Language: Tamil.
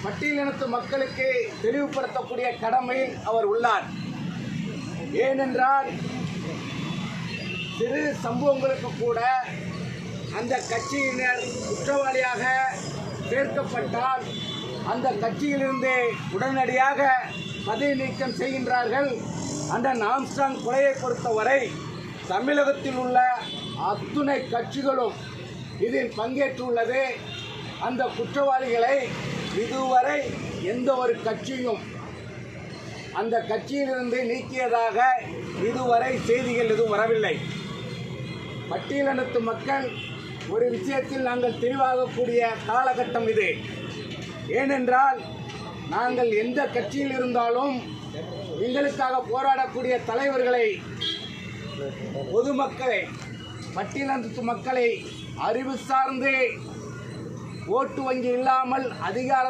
பட்டியலினத்து மக்களுக்கு தெளிவுபடுத்தக்கூடிய கடமையில் அவர் உள்ளார். ஏனென்றால் சிறு சம்பவங்களுக்கு கூட அந்த கட்சியினர் குற்றவாளியாக சேர்க்கப்பட்டால் அந்த கட்சியிலிருந்து உடனடியாக பதவி நீக்கம் செய்கின்றார்கள். அந்த ஆம்ஸ்ட்ராங் கொலையை பொறுத்தவரை தமிழகத்தில் உள்ள அத்துணை கட்சிகளும் இதில் பங்கேற்றுள்ளது. அந்த குற்றவாளிகளை இதுவரை எந்த ஒரு கட்சியும் அந்த கட்சியிலிருந்து நீக்கியதாக இதுவரை செய்திகள் எதுவும் வரவில்லை. பட்டியலினத்து மக்கள் ஒரு விஷயத்தில் நாங்கள் தெளிவாகக்கூடிய காலகட்டம் இது. ஏனென்றால் நாங்கள் எந்த கட்சியில் இருந்தாலும் எங்களுக்காக போராடக்கூடிய தலைவர்களை, பொதுமக்களை, பட்டியலினத்து மக்களை அறிவு சார்ந்து ஓட்டு வங்கி இல்லாமல் அதிகார